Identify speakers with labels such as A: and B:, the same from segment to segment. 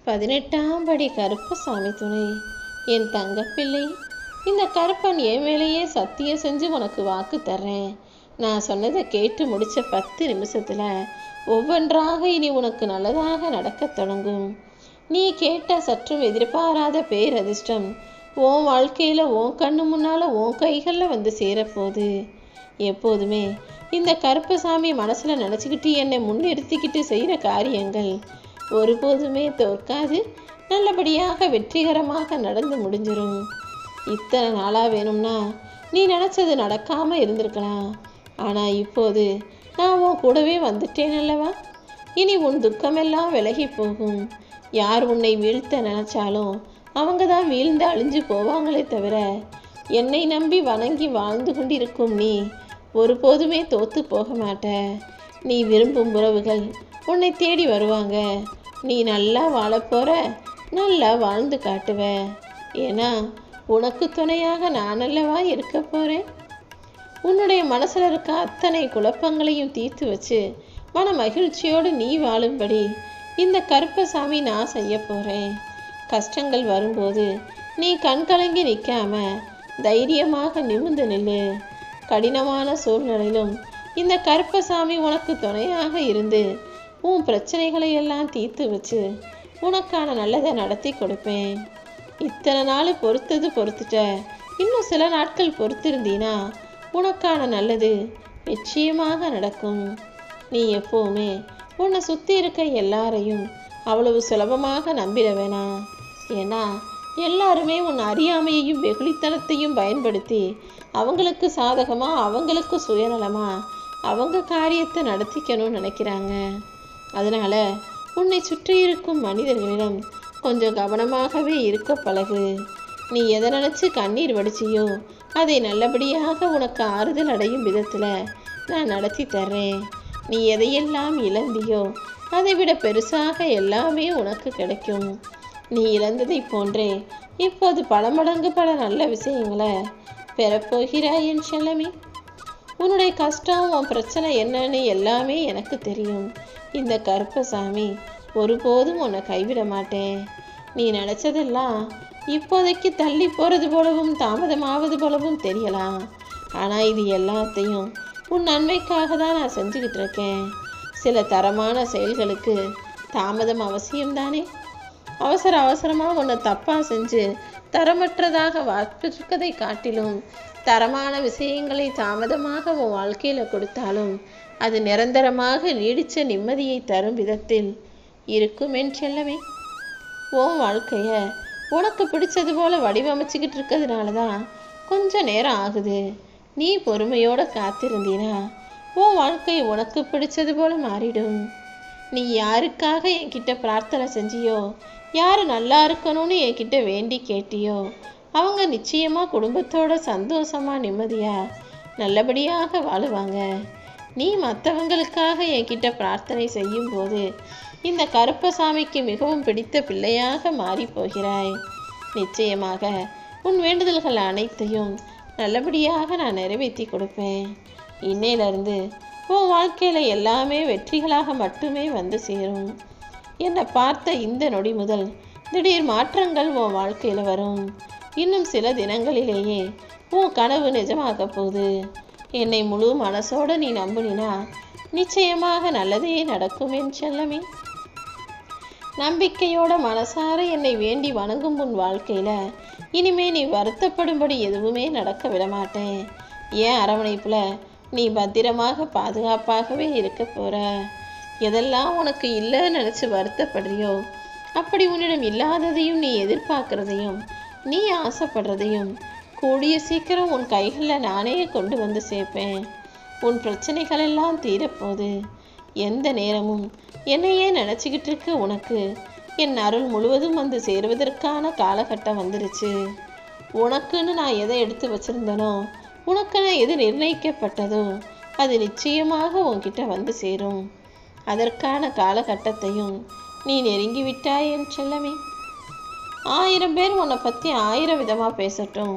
A: 18ஆம் படி கருப்பசாமி துணை. என் தங்கப்பிள்ளை, இந்த கருப்பன் என் மேலேயே சத்தியம் செஞ்சு உனக்கு வாக்கு தர்றேன். நான் சொன்னதை கேட்டு முடித்த 10 நிமிஷத்தில் ஒவ்வொன்றாக இனி உனக்கு நல்லதாக நடக்கத் தொடங்கும். நீ கேட்ட சற்றும் எதிர்பாராத பேரதிர்ஷ்டம் உன் வாழ்க்கையில் உன் கண்ணு முன்னால் உன் கைகளில் வந்து சேரப்போகுது. எப்போதுமே இந்த கருப்பசாமி மனசில் நினச்சிக்கிட்டு என்னை முன்னிறுத்திக்கிட்டு செய்கிற காரியங்கள் ஒருபோதுமே தோற்காது, நல்லபடியாக வெற்றிகரமாக நடந்து முடிஞ்சிடும். இத்தனை நாளாக வேணும்னா நீ நினச்சது நடக்காமல் இருந்திருக்கலாம். ஆனால் இப்போது நான் உன் கூடவே வந்துட்டேன் அல்லவா? இனி உன் துக்கமெல்லாம் விலகி போகும். யார் உன்னை வீழ்த்த நினச்சாலும் அவங்க தான் வீழ்ந்து அழிஞ்சு போவாங்களே தவிர, என்னை நம்பி வணங்கி வாழ்ந்து கொண்டிருக்கும் நீ ஒருபோதுமே தோற்று போக மாட்ட. நீ விரும்பும் உறவுகள் உன்னை தேடி வருவாங்க. நீ நல்லா வாழப்போற, நல்லா வாழ்ந்து காட்டுவ. ஏன்னா உனக்கு துணையாக நான் அல்லவா இருக்க போகிறேன். உன்னுடைய மனசில் இருக்க அத்தனை குழப்பங்களையும் தீர்த்து வச்சு மன மகிழ்ச்சியோடு நீ வாழும்படி இந்த கருப்பசாமி நான் செய்ய போகிறேன். கஷ்டங்கள் வரும்போது நீ கண்கலங்கி நிற்காம தைரியமாக நிமிர்ந்து நில்லு. கடினமான சூழ்நிலையிலும் இந்த கருப்பசாமி உனக்கு துணையாக இருந்து உன் பிரச்சனைகளை எல்லாம் தீர்த்து வச்சு உனக்கான நல்லதை நடத்தி கொடுப்பேன். இத்தனை நாள் பொறுத்துட்ட, இன்னும் சில நாட்கள் பொறுத்திருந்தீனா உனக்கான நல்லது நிச்சயமாக நடக்கும். நீ எப்போவுமே உன்னை சுற்றி இருக்க எல்லாரையும் அவ்வளவு சுலபமாக நம்பிட வேணாம். ஏன்னா எல்லாருமே உன் அறியாமையையும் வெகுளித்தனத்தையும் பயன்படுத்தி அவங்களுக்கு சாதகமாக, அவங்களுக்கு சுயநலமாக அவங்க காரியத்தை நடத்திக்கணும்னு நினைக்கிறாங்க. அதனால் உன்னை சுற்றி இருக்கும் மனிதர்களிடம் கொஞ்சம் கவனமாகவே இருக்க பழகு. நீ எதை நினச்சி கண்ணீர் வடிச்சியோ அதை நல்லபடியாக உனக்கு ஆறுதல் அடையும் விதத்தில் நான் நடத்தி தர்றேன். நீ எதையெல்லாம் இழந்தியோ அதை விட பெருசாக எல்லாமே உனக்கு கிடைக்கும். நீ இழந்ததை போன்றே இப்போது பல மடங்கு பல நல்ல விஷயங்களை பெறப்போகிறாய் என் செல்லமே. உன்னுடைய கஷ்டம், உன் பிரச்சனை என்னன்னு எல்லாமே எனக்கு தெரியும். இந்த கருப்பசாமி ஒருபோதும் உன்னை கைவிட மாட்டேன். நீ நினச்சதெல்லாம் இப்போதைக்கு தள்ளி போகிறது போலவும் தாமதமாவது போலவும் தெரியலாம். ஆனால் இது எல்லாத்தையும் உன் நன்மைக்காக தான் நான் செஞ்சுக்கிட்டு இருக்கேன். சில தரமான செயல்களுக்கு தாமதம் அவசியம்தானே. அவசரமாக உன்னை தப்பாக செஞ்சு தரமற்றதாக வார்ப்பிருக்கதை காட்டிலும் தரமான விஷயங்களை தாமதமாக உன் வாழ்க்கையில் கொடுத்தாலும் அது நிரந்தரமாக நீடித்த நிம்மதியை தரும் விதத்தில் இருக்கும் என் செல்லமே. உன் வாழ்க்கையை உனக்கு பிடிச்சது போல் வடிவமைச்சிக்கிட்டு இருக்கிறதுனால தான் கொஞ்சம் நேரம் ஆகுது. நீ பொறுமையோடு காத்திருந்தீனா உன் வாழ்க்கை உனக்கு பிடிச்சது போல் மாறிடும். நீ யாருக்காக என்கிட்ட பிரார்த்தனை செஞ்சியோ, யார் நல்லா இருக்கணும்னு என்கிட்ட வேண்டி கேட்டியோ அவங்க நிச்சயமாக குடும்பத்தோட சந்தோஷமாக நிம்மதியாக நல்லபடியாக வாழுவாங்க. நீ மற்றவங்களுக்காக என்கிட்ட பிரார்த்தனை செய்யும்போது இந்த கருப்பசாமிக்கு மிகவும் பிடித்த பிள்ளையாக மாறி போகிறாய். நிச்சயமாக உன் வேண்டுதல்கள் அனைத்தையும் நல்லபடியாக நான் நிறைவேற்றி கொடுப்பேன். இன்னையிலிருந்து உன் வாழ்க்கையில் எல்லாமே வெற்றிகளாக மட்டுமே வந்து சேரும். என்னை பார்த்த இந்த நொடி முதல் திடீர் மாற்றங்கள் உன் வாழ்க்கையில் வரும். இன்னும் சில தினங்களிலேயே உன் கனவு நிஜமாக போகுது. என்னை முழு மனசோடு நீ நம்பினா நிச்சயமாக நல்லதே நடக்கும் என் செல்லமே. நம்பிக்கையோட மனசார என்னை வேண்டி வணங்கும் உன் வாழ்க்கையில் இனிமே நீ வருத்தப்படும்படி எதுவுமே நடக்க விட மாட்டேன். ஏன் அரவணைப்பில் நீ பத்திரமாக பாதுகாப்பாகவே இருக்க போற. எதெல்லாம் உனக்கு இல்லைன்னு நினச்சி வருத்தப்படுறியோ, அப்படி உன்னிடம் இல்லாததையும் நீ எதிர்பார்க்குறதையும் நீ ஆசைப்படுறதையும் கூடிய சீக்கிரம் உன் கைகளில் நானே கொண்டு வந்து சேர்ப்பேன். உன் பிரச்சனைகளெல்லாம் தீரப்போகுது. எந்த நேரமும் என்னையே நினச்சிக்கிட்டு இருக்க உனக்கு என் அருள் முழுவதும் வந்து சேருவதற்கான காலகட்டம் வந்துருச்சு. உனக்குன்னு நான் எதை எடுத்து வச்சிருந்தனோ, உனக்குன்னு எது நிர்ணயிக்கப்பட்டதோ அது நிச்சயமாக உன்கிட்ட வந்து சேரும். அதற்கான காலகட்டத்தையும் நீ நெருங்கிவிட்டாய் என் செல்லமே. 1000 பேர் உன்னை பற்றி 1000 விதமாக பேசட்டும்.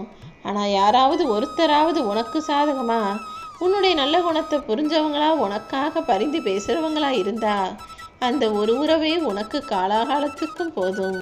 A: ஆனால் யாராவது ஒருத்தராவது உனக்கு சாதகமாக உன்னுடைய நல்ல குணத்தை புரிஞ்சவங்களா உனக்காக பரிந்து பேசுகிறவங்களா இருந்தா அந்த ஒரு உறவே உனக்கு காலாகாலத்துக்கும் போதும்.